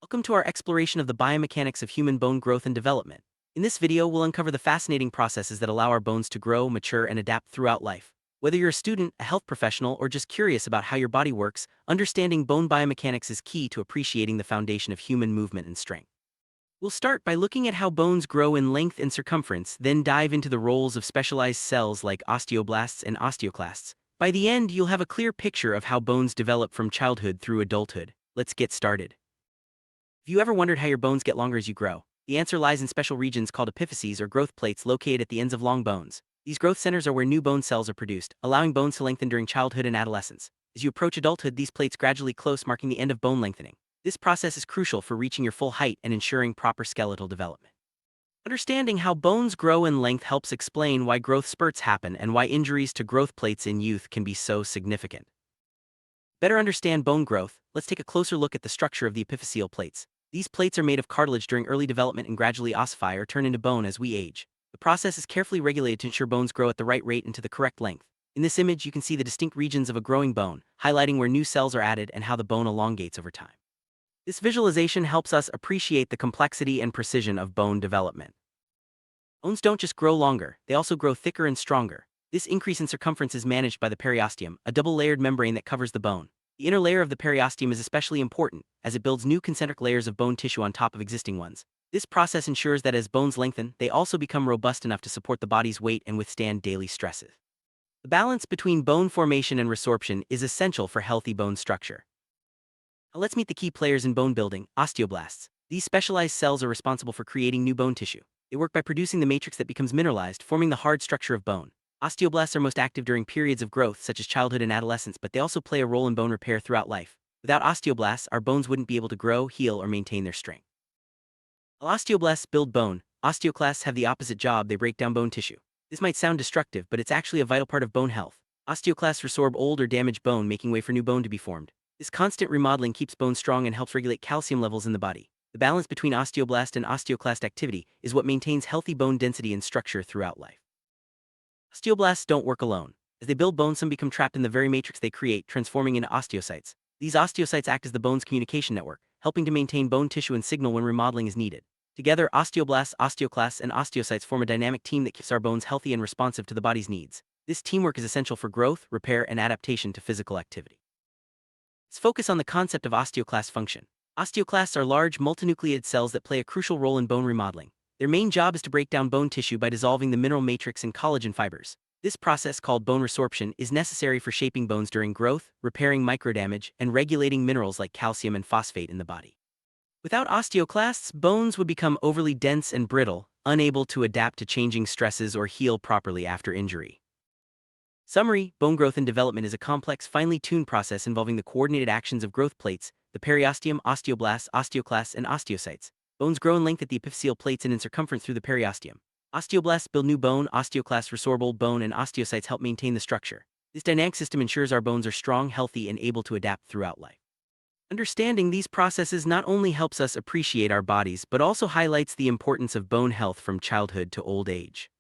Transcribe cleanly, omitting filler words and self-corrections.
Welcome to our exploration of the biomechanics of human bone growth and development. In this video, we'll uncover the fascinating processes that allow our bones to grow, mature, and adapt throughout life. Whether you're a student, a health professional, or just curious about how your body works, understanding bone biomechanics is key to appreciating the foundation of human movement and strength. We'll start by looking at how bones grow in length and circumference, then dive into the roles of specialized cells like osteoblasts and osteoclasts. By the end, you'll have a clear picture of how bones develop from childhood through adulthood. Let's get started. Have you ever wondered how your bones get longer as you grow? The answer lies in special regions called epiphyses or growth plates located at the ends of long bones. These growth centers are where new bone cells are produced, allowing bones to lengthen during childhood and adolescence. As you approach adulthood, these plates gradually close, marking the end of bone lengthening. This process is crucial for reaching your full height and ensuring proper skeletal development. Understanding how bones grow in length helps explain why growth spurts happen and why injuries to growth plates in youth can be so significant. Better understand bone growth, let's take a closer look at the structure of the epiphyseal plates. These plates are made of cartilage during early development and gradually ossify or turn into bone as we age. The process is carefully regulated to ensure bones grow at the right rate and to the correct length. In this image, you can see the distinct regions of a growing bone, highlighting where new cells are added and how the bone elongates over time. This visualization helps us appreciate the complexity and precision of bone development. Bones don't just grow longer, they also grow thicker and stronger. This increase in circumference is managed by the periosteum, a double-layered membrane that covers the bone. The inner layer of the periosteum is especially important, as it builds new concentric layers of bone tissue on top of existing ones. This process ensures that as bones lengthen, they also become robust enough to support the body's weight and withstand daily stresses. The balance between bone formation and resorption is essential for healthy bone structure. Now let's meet the key players in bone building, osteoblasts. These specialized cells are responsible for creating new bone tissue. They work by producing the matrix that becomes mineralized, forming the hard structure of bone. Osteoblasts are most active during periods of growth, such as childhood and adolescence, but they also play a role in bone repair throughout life. Without osteoblasts, our bones wouldn't be able to grow, heal, or maintain their strength. While osteoblasts build bone, osteoclasts have the opposite job. They break down bone tissue. This might sound destructive, but it's actually a vital part of bone health. Osteoclasts resorb old or damaged bone, making way for new bone to be formed. This constant remodeling keeps bone strong and helps regulate calcium levels in the body. The balance between osteoblast and osteoclast activity is what maintains healthy bone density and structure throughout life. Osteoblasts don't work alone. As they build bone, some become trapped in the very matrix they create, transforming into osteocytes. These osteocytes act as the bone's communication network, helping to maintain bone tissue and signal when remodeling is needed. Together, osteoblasts, osteoclasts, and osteocytes form a dynamic team that keeps our bones healthy and responsive to the body's needs. This teamwork is essential for growth, repair, and adaptation to physical activity. Let's focus on the concept of osteoclast function. Osteoclasts are large, multinucleated cells that play a crucial role in bone remodeling. Their main job is to break down bone tissue by dissolving the mineral matrix and collagen fibers. This process, called bone resorption, is necessary for shaping bones during growth, repairing microdamage, and regulating minerals like calcium and phosphate in the body. Without osteoclasts, bones would become overly dense and brittle, unable to adapt to changing stresses or heal properly after injury. Summary: bone growth and development is a complex, finely tuned process involving the coordinated actions of growth plates, the periosteum, osteoblasts, osteoclasts, and osteocytes. Bones grow in length at the epiphyseal plates and in circumference through the periosteum. Osteoblasts build new bone, osteoclasts resorb old bone, and osteocytes help maintain the structure. This dynamic system ensures our bones are strong, healthy, and able to adapt throughout life. Understanding these processes not only helps us appreciate our bodies but also highlights the importance of bone health from childhood to old age.